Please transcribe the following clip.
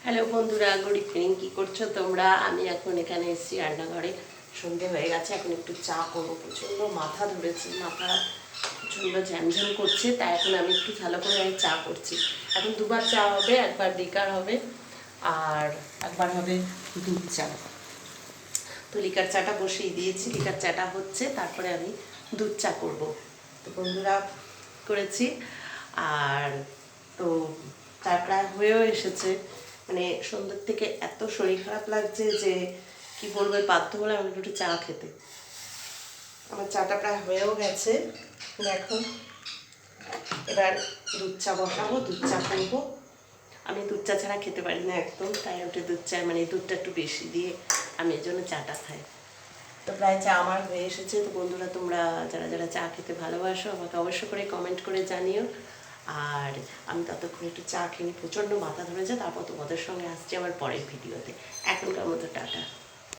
Hello বন্ধুরা, good evening. কী করছো তোমরা? আমি এখন এখানে এসেছি রান্নাঘরে। সন্ধে হয়ে গেছে, এখন একটু চা করবো। প্রচণ্ড মাথা ধরেছে, মাথা প্রচণ্ড ঝ্যামঝ্যাম করছে, তাই এখন আমি একটু ভালো করে চা করছি। এখন দুবার চা হবে, একবার লিকার হবে আর একবার হবে দুধ চা। তো লিকার চাটা বসিয়ে দিয়েছি, লিকার চাটা হচ্ছে, তারপরে আমি দুধ চা করব। তো বন্ধুরা করেছি। আর তো চা প্রায় হয়েও এসেছে। মানে সন্ধ্যের থেকে এত শরীর খারাপ লাগছে যে কি বলবো, বাধ্য হলাম আমি একটু চা খেতে। আমার চাটা প্রায় হয়েও গেছে। এখন এবার দুধ চা বসাবো, দুধ চা করবো। আমি দুধ চা ছাড়া খেতে পারি না একদম, তাই ওটা দুধ চা মানে দুধটা একটু বেশি দিয়ে আমি এই জন্য চাটা খাই। তো প্রায় চা আমার হয়ে এসেছে। তো বন্ধুরা, তোমরা যারা যারা চা খেতে ভালোবাসো আমাকে অবশ্য করে কমেন্ট করে জানিও। আর আমি ততক্ষণ একটু চা খেয়ে প্রচণ্ড মাথা ধরেছে, তারপর তোমাদের সঙ্গে আসছি আমার পরের ভিডিওতে। এখনকার মতো টাটা।